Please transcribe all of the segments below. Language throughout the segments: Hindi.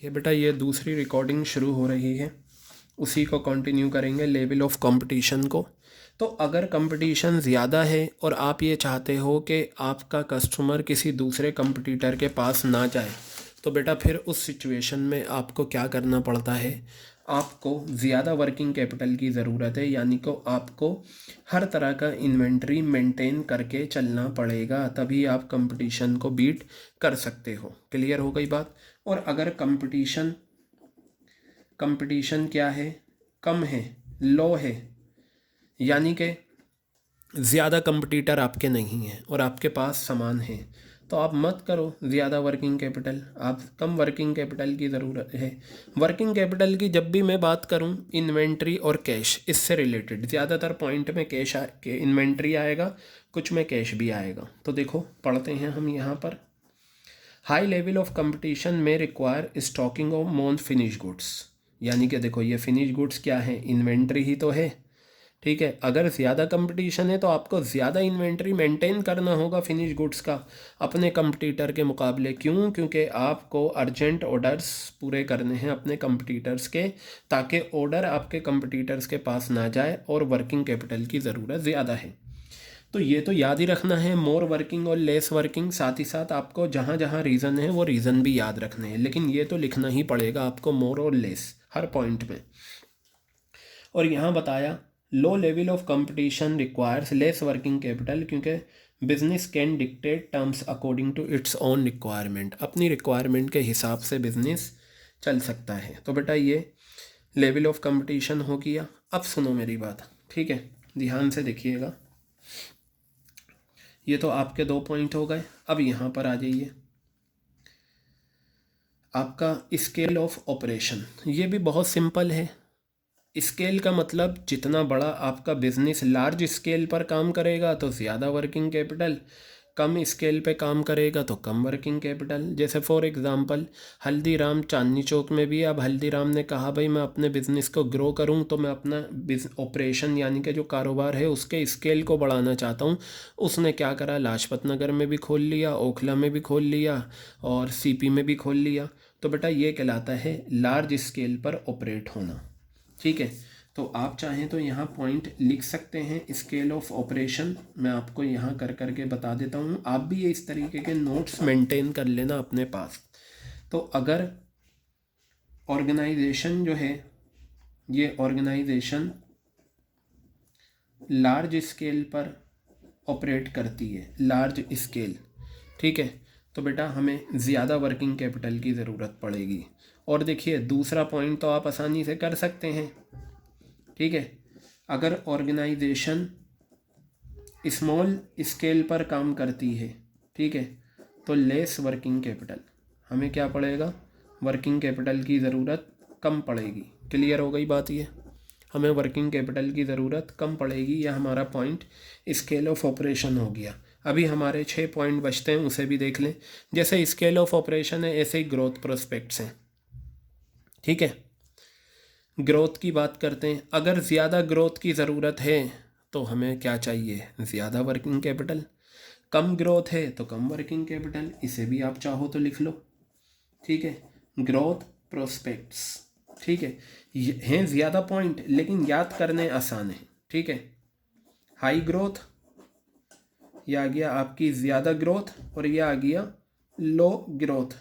ये बेटा ये दूसरी रिकॉर्डिंग शुरू हो रही है, उसी को कंटिन्यू करेंगे, लेवल ऑफ कंपटीशन को। तो अगर कंपटीशन ज़्यादा है और आप ये चाहते हो कि आपका कस्टमर किसी दूसरे कंपटीटर के पास ना जाए, तो बेटा फिर उस सिचुएशन में आपको क्या करना पड़ता है, आपको ज़्यादा वर्किंग कैपिटल की ज़रूरत है, यानी कि आपको हर तरह का इन्वेंट्री मेंटेन करके चलना पड़ेगा, तभी आप कंपटीशन को बीट कर सकते हो। क्लियर हो गई बात। और अगर कंपटीशन क्या है, कम है, लो है, यानी कि ज़्यादा कंपटीटर आपके नहीं हैं और आपके पास सामान है, तो आप मत करो ज़्यादा वर्किंग कैपिटल, आप कम वर्किंग कैपिटल की ज़रूरत है। वर्किंग कैपिटल की जब भी मैं बात करूं, इन्वेंट्री और कैश इससे रिलेटेड ज़्यादातर पॉइंट में इन्वेंट्री आएगा, कुछ में कैश भी आएगा। तो देखो पढ़ते हैं हम यहाँ पर, हाई लेवल ऑफ कंपटीशन में require stocking of non finish goods, यानी कि देखो ये फिनिश गुड्स क्या है, इन्वेंट्री ही तो है। ठीक है, अगर ज़्यादा कंपटीशन है तो आपको ज़्यादा इन्वेंट्री मेंटेन करना होगा फिनिश गुड्स का अपने कंपटीटर के मुकाबले। क्यों? क्योंकि आपको अर्जेंट ऑर्डर्स पूरे करने हैं अपने कंपटीटर्स के, ताकि ऑर्डर आपके कंपटीटर्स के पास ना जाए, और वर्किंग कैपिटल की ज़रूरत ज़्यादा है। तो ये तो याद ही रखना है, मोर वर्किंग और लेस वर्किंग, साथ ही साथ आपको जहाँ जहाँ रीज़न है वो रीज़न भी याद रखने हैं, लेकिन ये तो लिखना ही पड़ेगा आपको, मोर और लेस हर पॉइंट में। और यहाँ बताया low level of competition requires less working capital, क्योंकि business can dictate terms according to its own requirement, अपनी रिक्वायरमेंट के हिसाब से बिजनेस चल सकता है। तो बेटा ये लेवल ऑफ कंपटीशन हो गया। अब सुनो मेरी बात, ठीक है, ध्यान से देखिएगा। ये तो आपके 2 पॉइंट हो गए। अब यहाँ पर आ जाइए, आपका स्केल ऑफ ऑपरेशन, ये भी बहुत सिंपल है। स्केल का मतलब जितना बड़ा आपका बिजनेस लार्ज स्केल पर काम करेगा तो ज़्यादा वर्किंग कैपिटल, कम स्केल पे काम करेगा तो कम वर्किंग कैपिटल। जैसे फॉर एग्ज़ाम्पल हल्दीराम चांदनी चौक में भी, अब हल्दीराम ने कहा भाई मैं अपने बिज़नेस को ग्रो करूं, तो मैं अपना ऑपरेशन यानी कि जो कारोबार है उसके स्केल को बढ़ाना चाहता हूं। उसने क्या करा, लाजपत नगर में भी खोल लिया, ओखला में भी खोल लिया और सीपी में भी खोल लिया। तो बेटा ये कहलाता है लार्ज स्केल पर ऑपरेट होना। ठीक है, तो आप चाहें तो यहाँ पॉइंट लिख सकते हैं, स्केल ऑफ ऑपरेशन मैं आपको यहाँ कर करके बता देता हूँ, आप भी ये इस तरीके के नोट्स मेंटेन कर लेना अपने पास। तो अगर ऑर्गेनाइजेशन जो है, ये ऑर्गेनाइजेशन लार्ज स्केल पर ऑपरेट करती है, लार्ज स्केल, ठीक है, तो बेटा हमें ज़्यादा वर्किंग कैपिटल की ज़रूरत पड़ेगी। और देखिए दूसरा पॉइंट तो आप आसानी से कर सकते हैं, ठीक है, अगर ऑर्गेनाइजेशन स्मॉल स्केल पर काम करती है, ठीक है, तो लेस वर्किंग कैपिटल, हमें क्या पड़ेगा, वर्किंग कैपिटल की ज़रूरत कम पड़ेगी। क्लियर हो गई बात, ये हमें वर्किंग कैपिटल की ज़रूरत कम पड़ेगी, यह हमारा पॉइंट स्केल ऑफ ऑपरेशन हो गया। अभी हमारे 6 पॉइंट बचते हैं, उसे भी देख लें। जैसे स्केल ऑफ ऑपरेशन है, ऐसे ही ग्रोथ प्रोस्पेक्ट्स हैं, ठीक है। ग्रोथ की बात करते हैं, अगर ज़्यादा ग्रोथ की ज़रूरत है तो हमें क्या चाहिए, ज़्यादा वर्किंग कैपिटल। कम ग्रोथ है तो कम वर्किंग कैपिटल, इसे भी आप चाहो तो लिख लो, ठीक है। ग्रोथ प्रोस्पेक्ट्स, ठीक है, ये हैं ज़्यादा पॉइंट लेकिन याद करने आसान है, ठीक है। हाई ग्रोथ, यह आ गया आपकी ज़्यादा ग्रोथ, और यह आ गया लो ग्रोथ,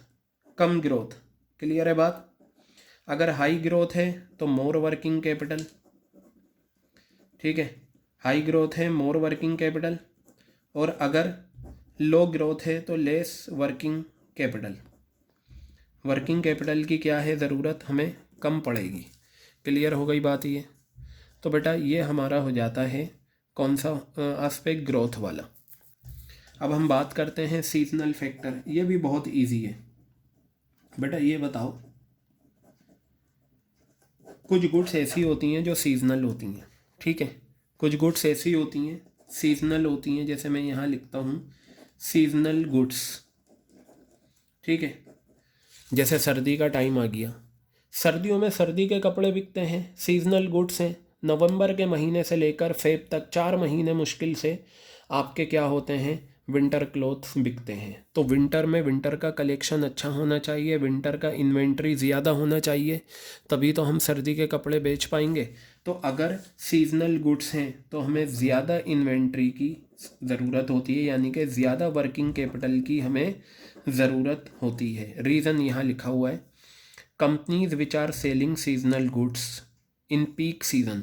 कम ग्रोथ। क्लियर है बात। अगर हाई ग्रोथ है तो मोर वर्किंग कैपिटल, ठीक है, हाई ग्रोथ है मोर वर्किंग कैपिटल, और अगर लो ग्रोथ है तो less working capital. Working capital की क्या है ज़रूरत, हमें कम पड़ेगी। क्लियर हो गई बात ये। तो बेटा ये हमारा हो जाता है कौन सा एस्पेक्ट, ग्रोथ वाला। अब हम बात करते हैं सीजनल फैक्टर, ये भी बहुत इजी है। बेटा ये बताओ, कुछ गुड्स ऐसी होती हैं जो सीजनल होती हैं, ठीक है, कुछ गुड्स ऐसी होती हैं सीजनल होती हैं, जैसे मैं यहाँ लिखता हूँ सीजनल गुड्स, ठीक है। जैसे सर्दी का टाइम आ गया, सर्दियों में सर्दी के कपड़े बिकते हैं, सीजनल गुड्स हैं। नवंबर के महीने से लेकर फेब तक 4 महीने मुश्किल से आपके क्या होते हैं, विंटर क्लोथ्स बिकते हैं। तो विंटर में विंटर का कलेक्शन अच्छा होना चाहिए, विंटर का इन्वेंट्री ज़्यादा होना चाहिए, तभी तो हम सर्दी के कपड़े बेच पाएंगे। तो अगर सीजनल गुड्स हैं तो हमें ज़्यादा इन्वेंट्री की ज़रूरत होती है, यानी कि ज़्यादा वर्किंग कैपिटल की हमें ज़रूरत होती है। रीज़न यहाँ लिखा हुआ है, companies which are selling seasonal goods in peak season.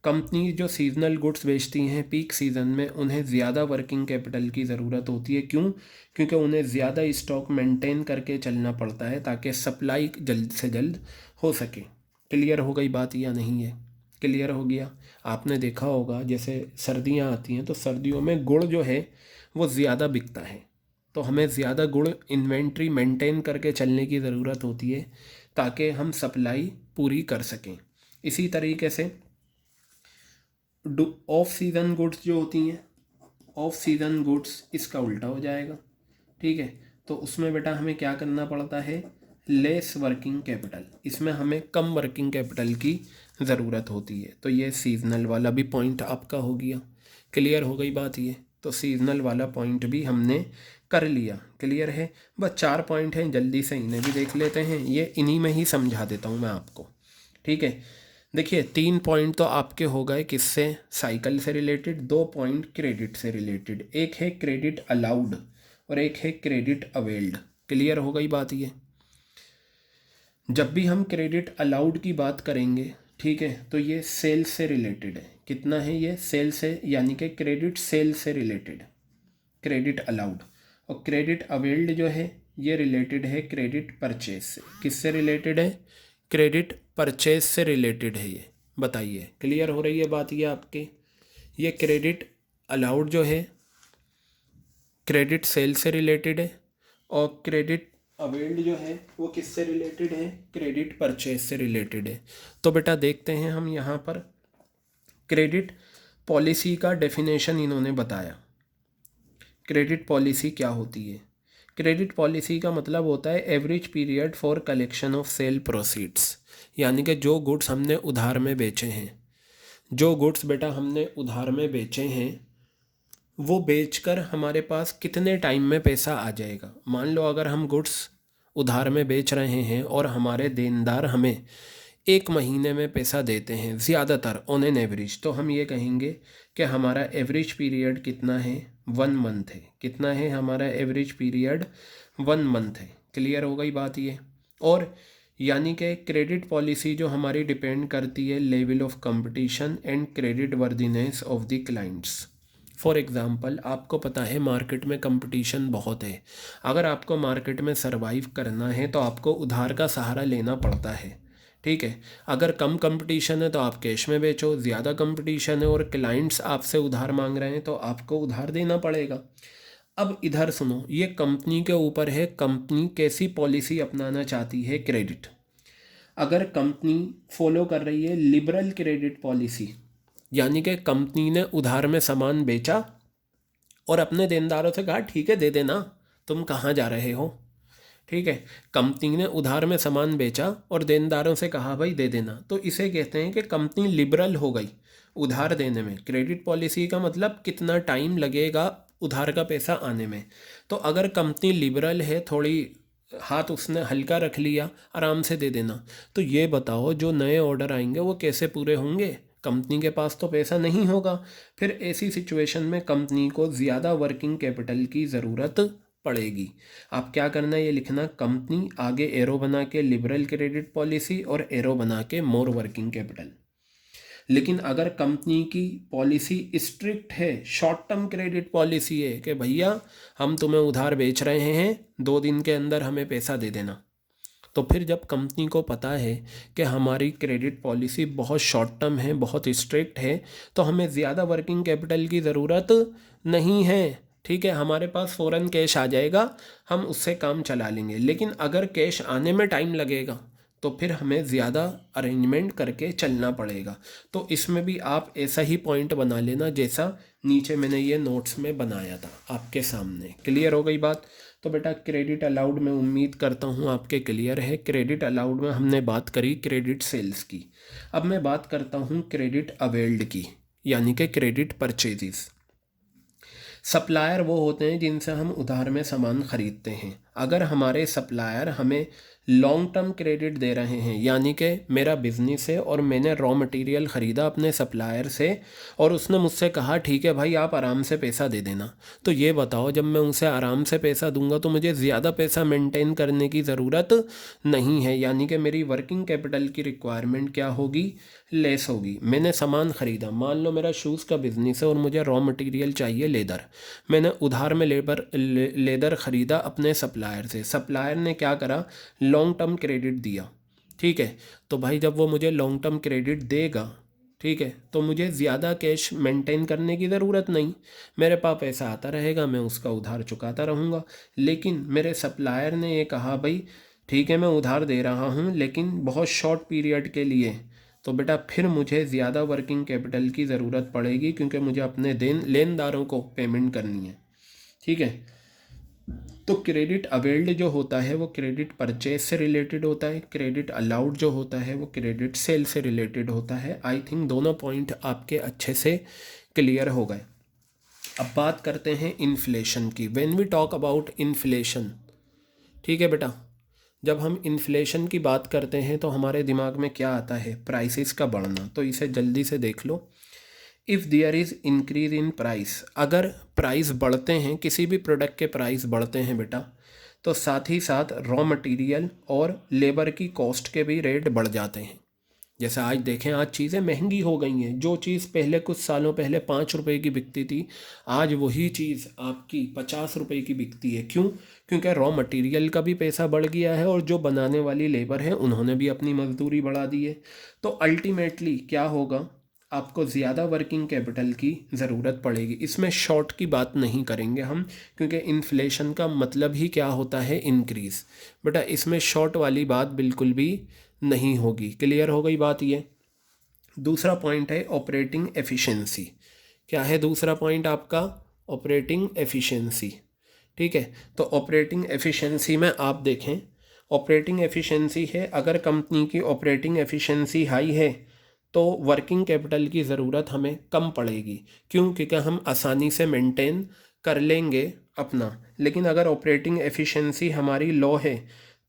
Company जो सीजनल गुड्स बेचती हैं पीक सीज़न में, उन्हें ज़्यादा वर्किंग कैपिटल की ज़रूरत होती है। क्यों? क्योंकि उन्हें ज़्यादा स्टॉक मेंटेन करके चलना पड़ता है ताकि सप्लाई जल्द से जल्द हो सके। क्लियर हो गई बात या नहीं है? क्लियर हो गया। आपने देखा होगा जैसे सर्दियाँ आती हैं तो सर्दियों में गुड़ जो है वो ज़्यादा बिकता है, तो हमें ज़्यादा गुड़ इन्वेंट्री मेंटेन करके चलने की ज़रूरत होती है ताकि हम सप्लाई पूरी कर सकें। इसी तरीके से ऑफ सीज़न गुड्स जो होती हैं, ऑफ सीज़न गुड्स इसका उल्टा हो जाएगा। ठीक है, तो उसमें बेटा हमें क्या करना पड़ता है, लेस वर्किंग कैपिटल, इसमें हमें कम वर्किंग कैपिटल की ज़रूरत होती है। तो ये सीजनल वाला भी पॉइंट आपका हो गया। क्लियर हो गई बात ये? तो सीजनल वाला पॉइंट भी हमने कर लिया। क्लियर है? बस 4 पॉइंट हैं, जल्दी से इन्हें भी देख लेते हैं। ये इन्हीं में ही समझा देता हूँ मैं आपको। ठीक है, देखिए 3 पॉइंट तो आपके हो गए किससे, साइकिल से रिलेटेड। 2 पॉइंट क्रेडिट से रिलेटेड, एक है क्रेडिट अलाउड और एक है क्रेडिट अवेल्ड। क्लियर हो गई बात ये? जब भी हम क्रेडिट अलाउड की बात करेंगे, ठीक है, तो ये सेल से रिलेटेड है। कितना है ये? सेल से, यानी कि क्रेडिट सेल से रिलेटेड क्रेडिट अलाउड। और क्रेडिट अवेल्ड जो है ये रिलेटेड है क्रेडिट परचेज से। किससे रिलेटेड है? क्रेडिट परचेज से रिलेटेड है ये। बताइए, क्लियर हो रही है बात ये आपके? ये क्रेडिट अलाउड जो है क्रेडिट सेल से रिलेटेड है, और क्रेडिट अवेल्ड जो है वो किससे रिलेटेड है? क्रेडिट परचेज से रिलेटेड है। तो बेटा देखते हैं हम यहाँ पर क्रेडिट पॉलिसी का डेफिनेशन इन्होंने बताया। क्रेडिट पॉलिसी क्या होती है? क्रेडिट पॉलिसी का मतलब होता है average period for collection of sale proceeds, यानी कि जो गुड्स हमने उधार में बेचे हैं, जो गुड्स बेटा हमने उधार में बेचे हैं वो बेचकर हमारे पास कितने टाइम में पैसा आ जाएगा। मान लो अगर हम गुड्स उधार में बेच रहे हैं और हमारे देनदार हमें 1 महीने में पैसा देते हैं ज़्यादातर ऑन एन एवरेज, तो हम ये कहेंगे कि हमारा एवरेज पीरियड कितना है? 1 मंथ है। कितना है हमारा एवरेज पीरियड? 1 मंथ है। क्लियर हो गई बात ये? और यानी कि क्रेडिट पॉलिसी जो हमारी डिपेंड करती है level of competition and credit worthiness of the clients. For example, आपको पता है मार्केट में कंपटीशन बहुत है। अगर आपको मार्केट में सरवाइव करना है तो आपको उधार का सहारा लेना पड़ता है। ठीक है, अगर कम कंपटीशन है तो आप कैश में बेचो, ज़्यादा कंपटीशन है और क्लाइंट्स आपसे उधार मांग रहे हैं तो आपको उधार देना पड़ेगा। अब इधर सुनो, ये कंपनी के ऊपर है, कंपनी कैसी पॉलिसी अपनाना चाहती है क्रेडिट। अगर कंपनी फॉलो कर रही है लिबरल क्रेडिट पॉलिसी, यानी कि कंपनी ने उधार में सामान बेचा और अपने देनदारों से कहा ठीक है दे देना, तुम कहाँ जा रहे हो। ठीक है, कंपनी ने उधार में सामान बेचा और देनदारों से कहा भाई दे देना, तो इसे कहते हैं कि कंपनी लिबरल हो गई उधार देने में। क्रेडिट पॉलिसी का मतलब कितना टाइम लगेगा उधार का पैसा आने में। तो अगर कंपनी लिबरल है, थोड़ी हाथ उसने हल्का रख लिया, आराम से दे देना, तो ये बताओ जो नए ऑर्डर आएंगे वो कैसे पूरे होंगे? कंपनी के पास तो पैसा नहीं होगा। फिर ऐसी सिचुएशन में कंपनी को ज़्यादा वर्किंग कैपिटल की ज़रूरत पड़ेगी। आप क्या करना है, ये लिखना, कंपनी आगे एरो बना के लिबरल क्रेडिट पॉलिसी और एरो बना के मोर वर्किंग कैपिटल। लेकिन अगर कंपनी की पॉलिसी स्ट्रिक्ट है, शॉर्ट टर्म क्रेडिट पॉलिसी है कि भैया हम तुम्हें उधार बेच रहे हैं, 2 दिन के अंदर हमें पैसा दे देना, तो फिर जब कंपनी को पता है कि हमारी क्रेडिट पॉलिसी बहुत शॉर्ट टर्म है, बहुत स्ट्रिक्ट है, तो हमें ज़्यादा वर्किंग कैपिटल की ज़रूरत नहीं है। ठीक है, हमारे पास फ़ौरन कैश आ जाएगा, हम उससे काम चला लेंगे। लेकिन अगर कैश आने में टाइम लगेगा तो फिर हमें ज़्यादा अरेंजमेंट करके चलना पड़ेगा। तो इसमें भी आप ऐसा ही पॉइंट बना लेना जैसा नीचे मैंने ये नोट्स में बनाया था आपके सामने। क्लियर हो गई बात? तो बेटा क्रेडिट अलाउड में उम्मीद करता हूँ आपके क्लियर है। क्रेडिट अलाउड में हमने बात करी क्रेडिट सेल्स की। अब मैं बात करता हूँ क्रेडिट अवेल्ड की, यानी कि क्रेडिट परचेजेस। सप्लायर वो होते हैं जिनसे हम उधार में सामान ख़रीदते हैं। अगर हमारे सप्लायर हमें लॉन्ग टर्म क्रेडिट दे रहे हैं, यानी कि मेरा बिज़नेस है और मैंने रॉ मटेरियल ख़रीदा अपने सप्लायर से और उसने मुझसे कहा ठीक है भाई आप आराम से पैसा दे देना, तो ये बताओ जब मैं उसे आराम से पैसा दूंगा तो मुझे ज़्यादा पैसा मेंटेन करने की ज़रूरत नहीं है, यानी कि मेरी वर्किंग कैपिटल की रिक्वायरमेंट क्या होगी, लेस होगी। मैंने सामान ख़रीदा, मान लो मेरा शूज़ का बिज़नेस है और मुझे रॉ मटेरियल चाहिए लेदर, मैंने उधार में लेदर ख़रीदा अपने सप्लायर से। सप्लायर ने क्या करा, लॉन्ग टर्म क्रेडिट दिया, ठीक है। तो भाई जब वो मुझे लॉन्ग टर्म क्रेडिट देगा, ठीक है, तो मुझे ज़्यादा कैश मेंटेन करने की ज़रूरत नहीं, मेरे पास पैसा आता रहेगा, मैं उसका उधार चुकाता रहूँगा। लेकिन मेरे सप्लायर ने ये कहा भाई ठीक है मैं उधार दे रहा हूँ लेकिन बहुत शॉर्ट पीरियड के लिए, तो बेटा फिर मुझे ज़्यादा वर्किंग कैपिटल की ज़रूरत पड़ेगी क्योंकि मुझे अपने लेनदारों को पेमेंट करनी है, ठीक है। तो क्रेडिट अवेल्ड जो होता है वो क्रेडिट परचेज से रिलेटेड होता है, क्रेडिट अलाउड जो होता है वो क्रेडिट सेल से रिलेटेड होता है। आई थिंक दोनों पॉइंट आपके अच्छे से क्लियर हो गए। अब बात करते हैं इन्फ्लेशन की। When we talk about inflation, ठीक है बेटा, जब हम इन्फ्लेशन की बात करते हैं तो हमारे दिमाग में क्या आता है, प्राइसेस का बढ़ना। तो इसे जल्दी से देख लो। If there is increase in price, अगर प्राइस बढ़ते हैं, किसी भी प्रोडक्ट के प्राइस बढ़ते हैं बेटा, तो साथ ही साथ रॉ मटेरियल और लेबर की कॉस्ट के भी रेट बढ़ जाते हैं। जैसे आज देखें, आज चीज़ें महंगी हो गई हैं। जो चीज़ पहले कुछ सालों पहले 5 रुपए की बिकती थी, आज वही चीज़ आपकी 50 रुपए की बिकती है। क्यों? क्योंकि रॉ मटेरियल का भी पैसा बढ़ गया है और जो बनाने वाली लेबर है उन्होंने भी अपनी मजदूरी बढ़ा दी है। तो अल्टीमेटली क्या होगा, आपको ज़्यादा वर्किंग कैपिटल की ज़रूरत पड़ेगी। इसमें शॉर्ट की बात नहीं करेंगे हम, क्योंकि इन्फ्लेशन का मतलब ही क्या होता है, इंक्रीज़। बेटा इसमें शॉर्ट वाली बात बिल्कुल भी नहीं होगी। क्लियर हो गई बात ये। दूसरा पॉइंट है ऑपरेटिंग एफिशिएंसी। क्या है दूसरा पॉइंट आपका, ऑपरेटिंग एफिशिएंसी, ठीक है। तो ऑपरेटिंग एफिशिएंसी में आप देखें, ऑपरेटिंग एफिशिएंसी है, अगर कंपनी की ऑपरेटिंग एफिशिएंसी हाई है तो वर्किंग कैपिटल की ज़रूरत हमें कम पड़ेगी। क्यों? क्योंकि हम आसानी से मेंटेन कर लेंगे अपना। लेकिन अगर ऑपरेटिंग एफिशिएंसी हमारी लो है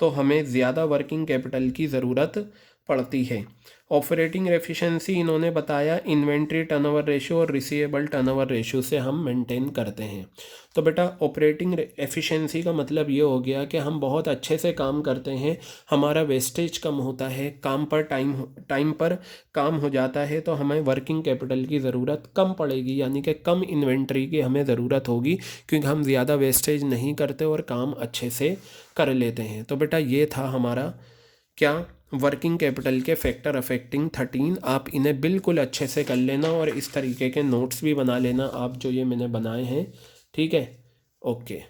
तो हमें ज़्यादा वर्किंग कैपिटल की ज़रूरत पड़ती है। ऑपरेटिंग एफिशिएंसी इन्होंने बताया इन्वेंट्री टर्नओवर रेशियो और रिसीवेबल टर्नओवर रेशियो से हम मेंटेन करते हैं। तो बेटा ऑपरेटिंग एफिशिएंसी का मतलब ये हो गया कि हम बहुत अच्छे से काम करते हैं, हमारा वेस्टेज कम होता है, काम पर टाइम पर काम हो जाता है, तो हमें वर्किंग कैपिटल की ज़रूरत कम पड़ेगी, यानी कि कम इन्वेंट्री की हमें ज़रूरत होगी क्योंकि हम ज़्यादा वेस्टेज नहीं करते और काम अच्छे से कर लेते हैं। तो बेटा ये था हमारा क्या, वर्किंग कैपिटल के फैक्टर अफेक्टिंग 13। आप इन्हें बिल्कुल अच्छे से कर लेना और इस तरीके के नोट्स भी बना लेना आप जो ये मैंने बनाए हैं, ठीक है। ओके।